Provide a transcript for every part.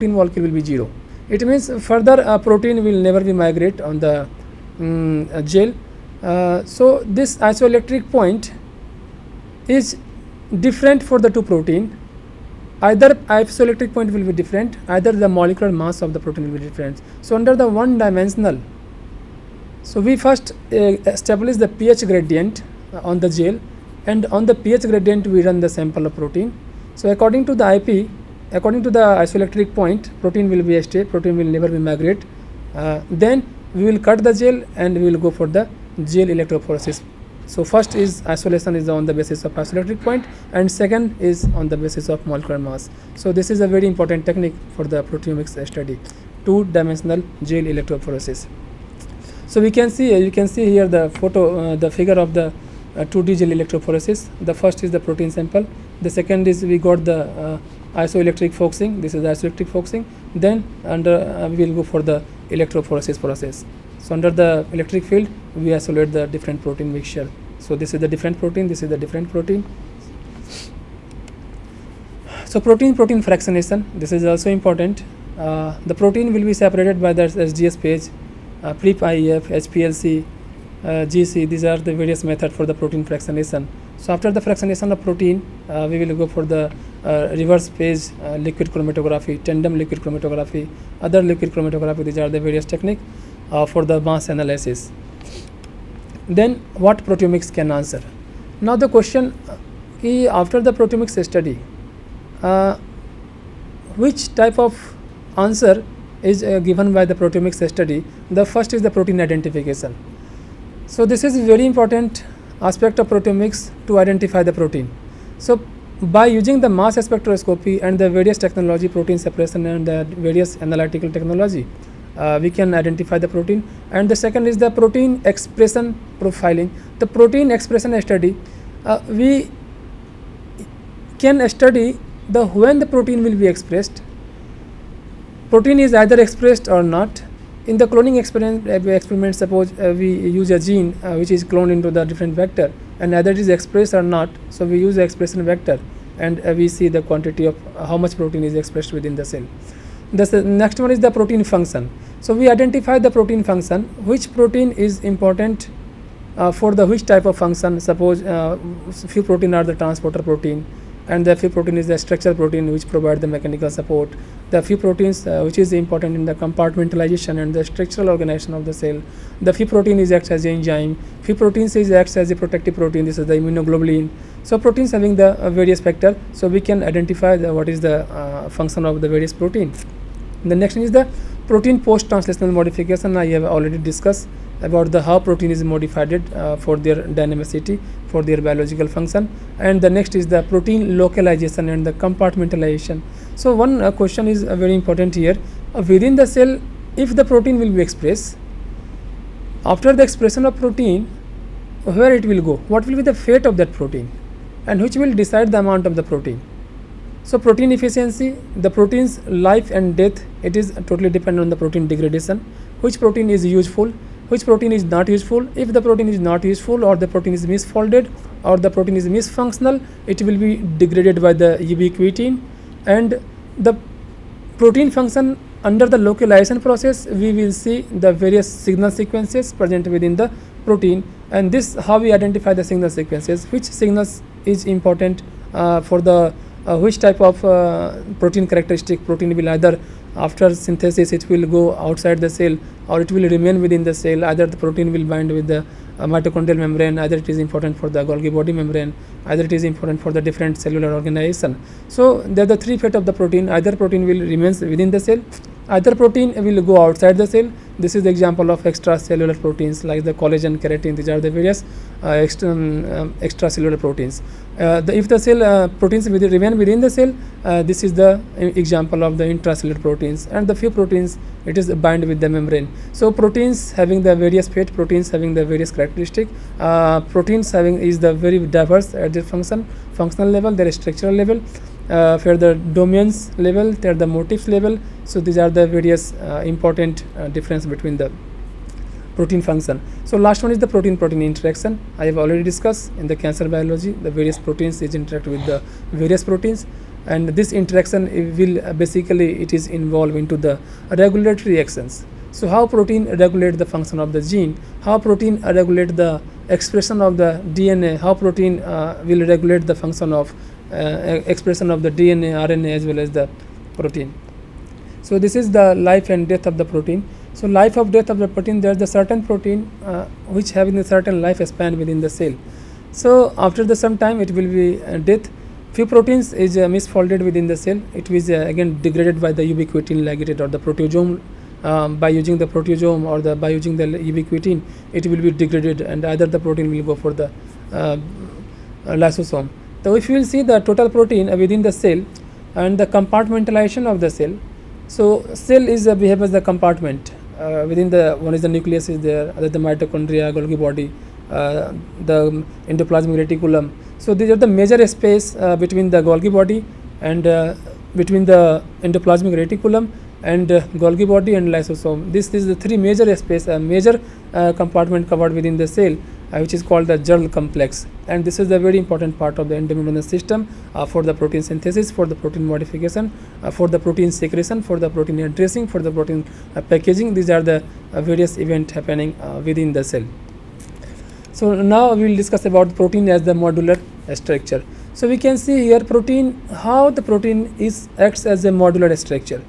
protein molecule will be 0. It means further protein will never be migrate on the gel. So this isoelectric point is different for the two protein. Either isoelectric point will be different, either the molecular mass of the protein will be different. So under the one dimensional, so we first establish the pH gradient on the gel, and on the pH gradient we run the sample of protein. So according to the IP, according to the isoelectric point, protein will be stay, protein will never be migrate. Then we will cut the gel and we will go for the gel electrophoresis. So first is isolation is on the basis of isoelectric point, and second is on the basis of molecular mass. So this is a very important technique for the proteomics study, two-dimensional gel electrophoresis. So we can see, you can see here the photo, the figure of the 2D gel electrophoresis. The first is the protein sample. The second is we got the isoelectric focusing. This is the isoelectric focusing. Then under we will go for the electrophoresis process. So under the electric field, we isolate the different protein mixture. So this is the different protein. This is the different protein. So protein fractionation. This is also important. The protein will be separated by the SGS page, PREP-IEF, HPLC, GC. These are the various methods for the protein fractionation. So after the fractionation of protein, we will go for the reverse phase liquid chromatography, tandem liquid chromatography, other liquid chromatography. These are the various techniques for the mass analysis. Then what proteomics can answer? Now the question after the proteomics study, which type of answer is given by the proteomics study? The first is the protein identification. So this is a very important aspect of proteomics to identify the protein. So by using the mass spectroscopy and the various technology, protein separation and the various analytical technology, we can identify the protein. And the second is the protein expression profiling. The protein expression study, we can study the when the protein will be expressed. Protein is either expressed or not. In the cloning experiment, suppose we use a gene which is cloned into the different vector, and either it is expressed or not. So we use the expression vector, and we see the quantity of how much protein is expressed within the cell. The next one is the protein function. So we identify the protein function, which protein is important for the which type of function. Suppose few protein are the transporter protein, and the few protein is the structural protein which provide the mechanical support. The few proteins which is important in the compartmentalization and the structural organization of the cell. The few protein is acts as an enzyme. Few proteins is acts as a protective protein. This is the immunoglobulin. So proteins having the various factor. So we can identify what is the function of the various protein. The next is the protein post-translational modification. I have already discussed about the how protein is modified for their dynamicity, for their biological function. And the next is the protein localization and the compartmentalization. So one question is very important here. Within the cell, if the protein will be expressed, after the expression of protein, where it will go? What will be the fate of that protein? And which will decide the amount of the protein? So protein efficiency, the protein's life and death, it is totally dependent on the protein degradation. Which protein is useful? Which protein is not useful? If the protein is not useful, or the protein is misfolded, or the protein is misfunctional, it will be degraded by the ubiquitin. And the protein function under the localization process, we will see the various signal sequences present within the protein. And this how we identify the signal sequences, which signals is important for the which type of protein characteristic. Protein will either after synthesis it will go outside the cell, or it will remain within the cell. Either the protein will bind with the mitochondrial membrane, either it is important for the Golgi body membrane, either it is important for the different cellular organization. So there are the three fate of the protein. Either protein will remains within the cell, either protein will go outside the cell. This is the example of extracellular proteins like the collagen, keratin. These are the various extracellular proteins. If the cell proteins remain within the cell, this is the example of the intracellular proteins. And the few proteins, it is bind with the membrane. So proteins having the various fate, proteins having the various characteristic. Proteins having is the very diverse at their functional level, their structural level, for the domains level, there are the motifs level. So these are the various important difference between the protein function. So last one is the protein-protein interaction. I have already discussed in the cancer biology, the various proteins is interact with the various proteins. and this interaction will basically it is involved into the regulatory actions. So how protein regulate the function of the gene, how protein regulate the expression of the DNA, how protein will regulate the function of expression of the DNA, RNA as well as the protein. So this is the life and death of the protein. So life of death of the protein, there is the certain protein which having a certain lifespan within the cell. So after the some time it will be death. Few proteins is misfolded within the cell. It is again degraded by the ubiquitin ligate or the proteasome. By using the proteasome or by using the ubiquitin, it will be degraded, and either the protein will go for the lysosome. So if you will see the total protein within the cell and the compartmentalization of the cell. So cell is behave as the compartment. Within the one is the nucleus is there, other the mitochondria, Golgi body, the endoplasmic reticulum. So these are the major space between the Golgi body and between the endoplasmic reticulum and Golgi body and lysosome. This is the three major space, major compartment covered within the cell, which is called the Gerl complex, and this is the very important part of the endomembrane system for the protein synthesis, for the protein modification, for the protein secretion, for the protein addressing, for the protein packaging. These are the various events happening within the cell. So now we will discuss about protein as the modular structure. So we can see here protein, how the protein acts as a modular structure.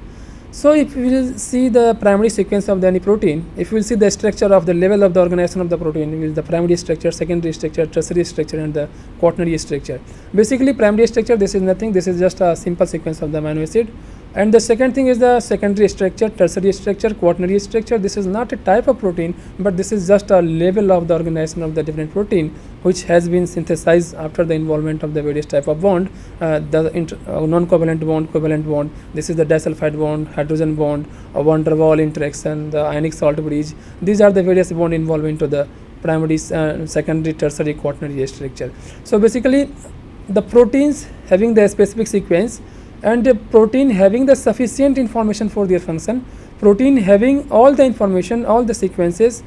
So if we will see the primary sequence of any protein, if we will see the structure of the level of the organization of the protein, with the primary structure, secondary structure, tertiary structure, and the quaternary structure. Basically primary structure, this is nothing, this is just a simple sequence of the amino acid. And the second thing is the secondary structure, tertiary structure, quaternary structure. This is not a type of protein, but this is just a level of the organization of the different protein, which has been synthesized after the involvement of the various type of bond, the non-covalent bond, covalent bond. This is the disulfide bond, hydrogen bond, a van der Waals interaction, the ionic salt bridge. These are the various bond involved into the primary, secondary, tertiary, quaternary structure. So basically, the proteins having the specific sequence, and a protein having the sufficient information for their function, protein having all the information, all the sequences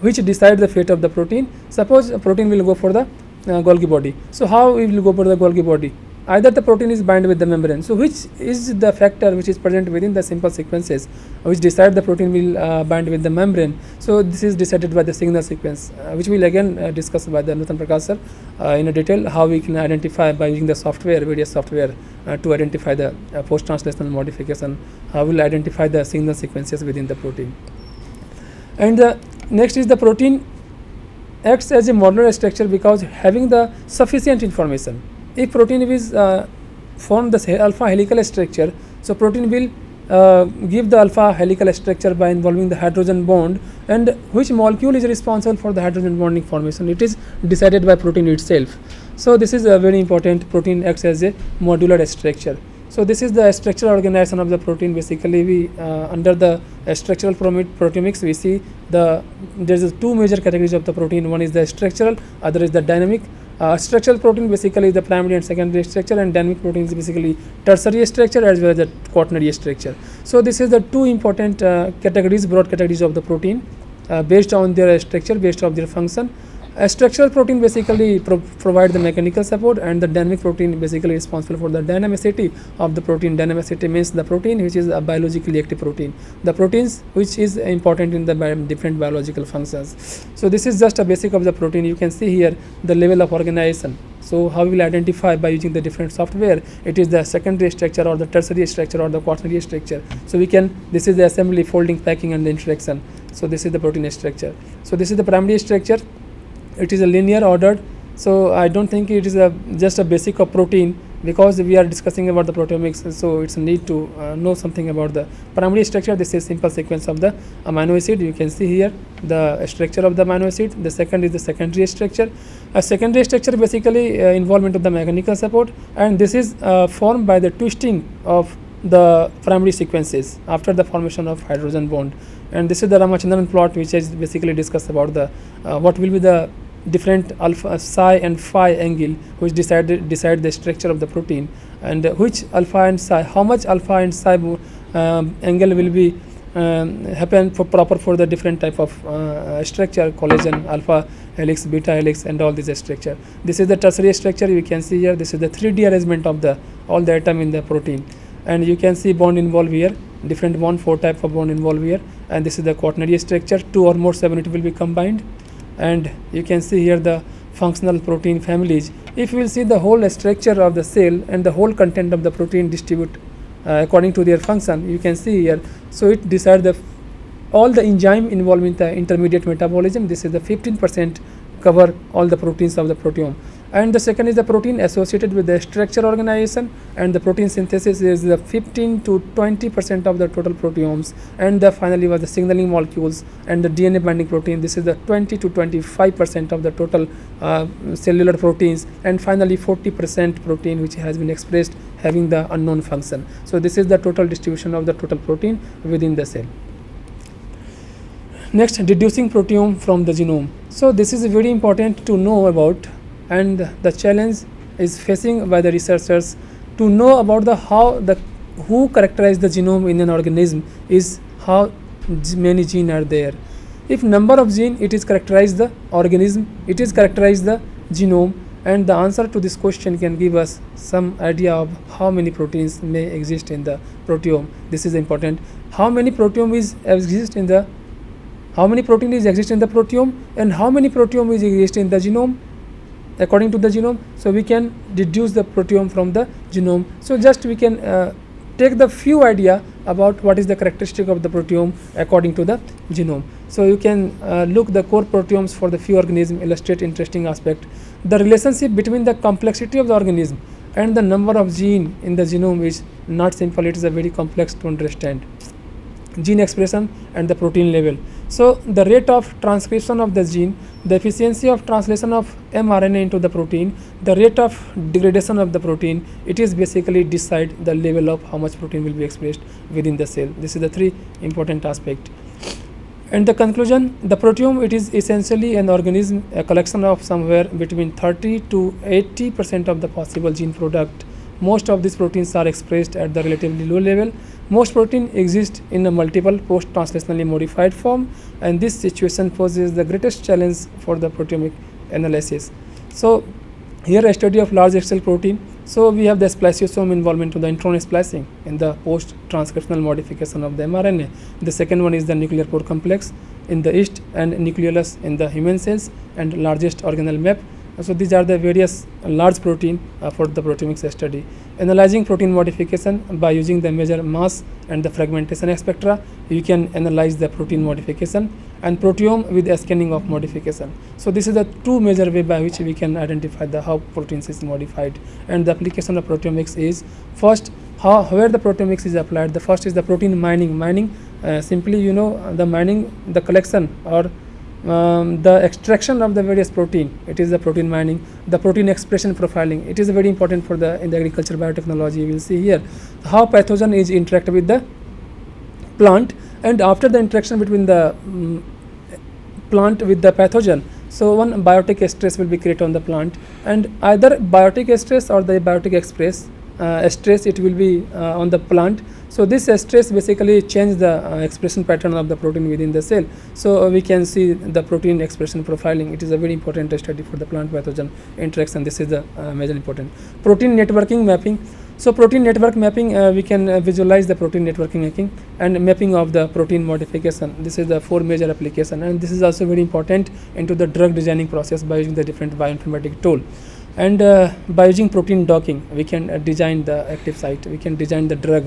which decide the fate of the protein. Suppose a protein will go for the Golgi body. So how it will go for the Golgi body? Either the protein is bind with the membrane. So which is the factor which is present within the simple sequences which decide the protein will bind with the membrane? So this is decided by the signal sequence, which we will again discuss by the Nutan Prakash sir in a detail, how we can identify by using the software, various software to identify the post-translational modification, how we will identify the signal sequences within the protein. And the next is the protein acts as a modular structure because having the sufficient information. If protein is form the alpha helical structure, so protein will give the alpha helical structure by involving the hydrogen bond, and which molecule is responsible for the hydrogen bonding formation, it is decided by protein itself. So this is a very important, protein acts as a modular structure. So this is the structural organization of the protein. Basically we under the structural proteomics we see there is two major categories of the protein. One is the structural, other is the dynamic. Structural protein basically the primary and secondary structure, and dynamic protein is basically tertiary structure as well as the quaternary structure. So this is the two important categories, broad categories of the protein based on their structure, based on their function. A structural protein basically provide the mechanical support, and the dynamic protein basically responsible for the dynamicity of the protein. Dynamicity means the protein which is a biologically active protein, the proteins which is important in the different biological functions. So this is just a basic of the protein. You can see here the level of organization. So how we will identify by using the different software, it is the secondary structure or the tertiary structure or the quaternary structure. So we can, this is the assembly, folding, packing and the interaction. So this is the protein structure. So this is the primary structure. It is a linear ordered. So I don't think it is just a basic of protein, because we are discussing about the proteomics, so it's a need to know something about the primary structure. This is simple sequence of the amino acid. You can see here the structure of the amino acid. The second is the secondary structure. A secondary structure basically involvement of the mechanical support, and this is formed by the twisting of the primary sequences after the formation of hydrogen bond. And this is the Ramachandran plot, which is basically discussed about the what will be the different alpha, psi and phi angle which decide the structure of the protein, and which alpha and psi, how much alpha and psi angle will be happen for proper for the different type of structure, collagen, alpha helix, beta helix, and all these structure. This is the tertiary structure. You can see here. This is the 3D arrangement of the all the atom in the protein, and you can see bond involved here. Different bond, 4 type of bond involved here, and this is the quaternary structure. 2 or more subunit will be combined, and you can see here the functional protein families. If you will see the whole structure of the cell and the whole content of the protein distribute according to their function, you can see here. So it decides the all the enzyme involved in the intermediate metabolism. This is the 15% cover all the proteins of the proteome. And the second is the protein associated with the structure organization, and the protein synthesis is the 15 to 20% of the total proteomes. And the finally was the signaling molecules and the DNA binding protein. This is the 20 to 25% of the total cellular proteins, and finally 40% protein which has been expressed having the unknown function. So this is the total distribution of the total protein within the cell. Next, deducing proteome from the genome. So this is very important to know about, and the challenge is facing by the researchers to know about the who characterize the genome in an organism is how many genes are there. If number of gene, it is characterize the organism, it is characterize the genome, and the answer to this question can give us some idea of how many proteins may exist in the proteome. This is important. How many proteome exist in the proteome, and how many proteome exist in the genome according to the genome. So we can deduce the proteome from the genome. So just we can take the few idea about what is the characteristic of the proteome according to the genome. So you can look the core proteomes for the few organisms, illustrate interesting aspect. The relationship between the complexity of the organism and the number of gene in the genome is not simple. It is a very complex to understand. Gene expression and the protein level. So the rate of transcription of the gene, the efficiency of translation of mRNA into the protein, the rate of degradation of the protein, it is basically decide the level of how much protein will be expressed within the cell. This is the 3 important aspect. And the conclusion, the proteome, it is essentially an organism, a collection of somewhere between 30 to 80% of the possible gene product. Most of these proteins are expressed at the relatively low level. Most protein exist in a multiple post-translationally modified form, and this situation poses the greatest challenge for the proteomic analysis. So here a study of large XL protein. So we have the spliceosome involvement to the intron splicing in the post-transcriptional modification of the mRNA. The second one is the nuclear pore complex in the yeast and nucleolus in the human cells, and largest organelle map. So these are the various large protein for the proteomics study. Analyzing protein modification by using the measure mass and the fragmentation spectra, you can analyze the protein modification, and proteome with a scanning of modification. So this is the 2 major way by which we can identify the how proteins is modified. And the application of proteomics is first where the proteomics is applied. The first is the protein mining. Simply the mining, the collection or the extraction of the various protein, it is the protein mining. The protein expression profiling, it is very important for in the agriculture biotechnology. You will see here how pathogen is interact with the plant, and after the interaction between the plant with the pathogen, so one biotic stress will be created on the plant, and either biotic stress or the biotic stress it will be on the plant. So this stress basically change the expression pattern of the protein within the cell. So we can see the protein expression profiling. It is a very important study for the plant pathogen interaction. This is the major important. Protein networking mapping. So protein network mapping, we can visualize the protein networking mapping and mapping of the protein modification. This is the 4 major application, and this is also very important into the drug designing process by using the different bioinformatic tool. And by using protein docking, we can design the active site, we can design the drug.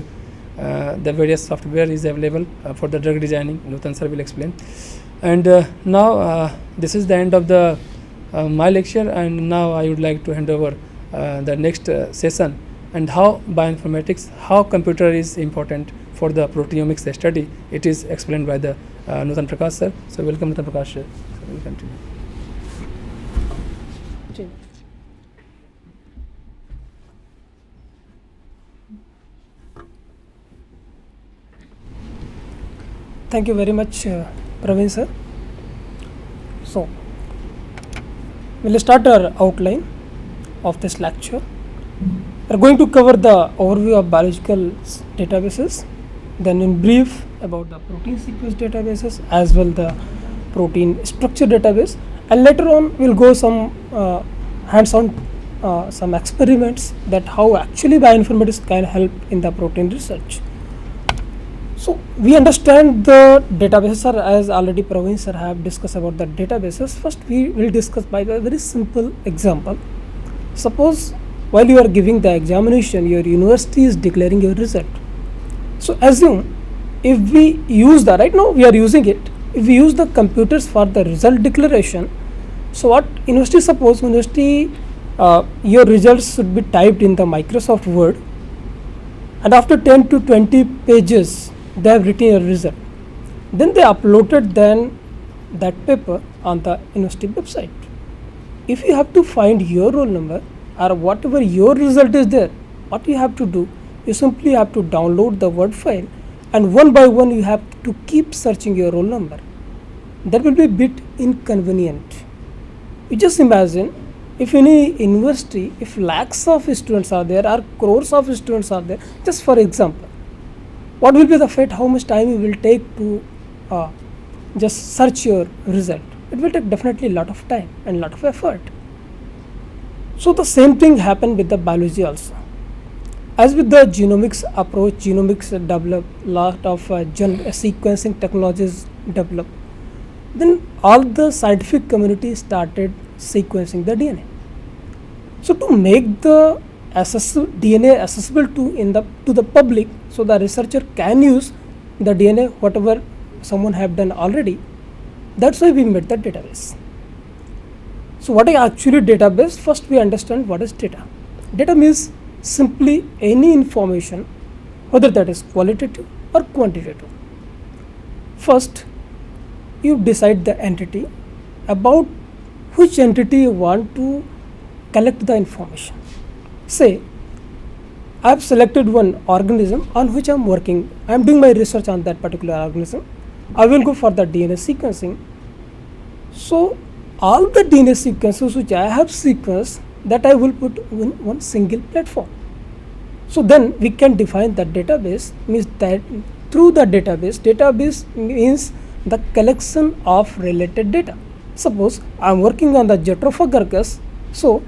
The various software is available for the drug designing. Nutan sir will explain. And now this is the end of the my lecture, and now I would like to hand over the next session, and how bioinformatics, how computer is important for the proteomics study. It is explained by the Nutan Prakash sir. So welcome Nutan Prakash sir. So we'll continue. Thank you very much, Praveen sir. So, we'll start our outline of this lecture. We are going to cover the overview of biological databases, then in brief about the protein sequence databases as well the protein structure database, and later on we'll go some hands-on some experiments that how actually bioinformatics can help in the protein research. So we understand the databases are, as already Praveen sir have discussed about the databases. First we will discuss by a very simple example. Suppose while you are giving the examination, your university is declaring your result. So assume if we use the, right now we are using it, if we use the computers for the result declaration, so what university, suppose university your results should be typed in the Microsoft Word, and after 10 to 20 pages they have written a result, then they uploaded then that paper on the university website. If you have to find your roll number or whatever your result is there, what you have to do, you simply have to download the Word file, and one by one you have to keep searching your roll number. That will be a bit inconvenient. You just imagine if any university, if lakhs of students are there or crores of students are there, just for example, what will be the fate, how much time you will take to just search your result? It will take definitely a lot of time and lot of effort. So the same thing happened with the biology also. As with the genomics approach, genomics develop, lot of sequencing technologies develop. Then all the scientific community started sequencing the DNA. So to make the DNA accessible to the public, so the researcher can use the DNA whatever someone have done already. That's why we made the database. So what is actually database? First we understand what is data. Data means simply any information, whether that is qualitative or quantitative. First you decide the entity, about which entity you want to collect the information. Say I have selected one organism on which I am working, I am doing my research on that particular organism. I will go for the DNA sequencing. So all the DNA sequences which I have sequenced, that I will put in one single platform. So then we can define the database, means that through the database means the collection of related data. Suppose I am working on the Jatrophagus, so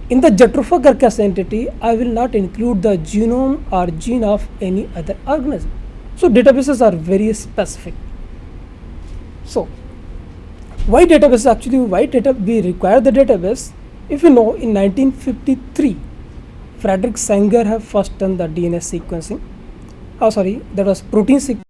in the Jatrophagus entity I will not include the genome or gene of any other organism. So databases are very specific. So why database, actually we require the database? If you know, in 1953 Frederick Sanger have first done the DNA sequencing. That was protein sequencing.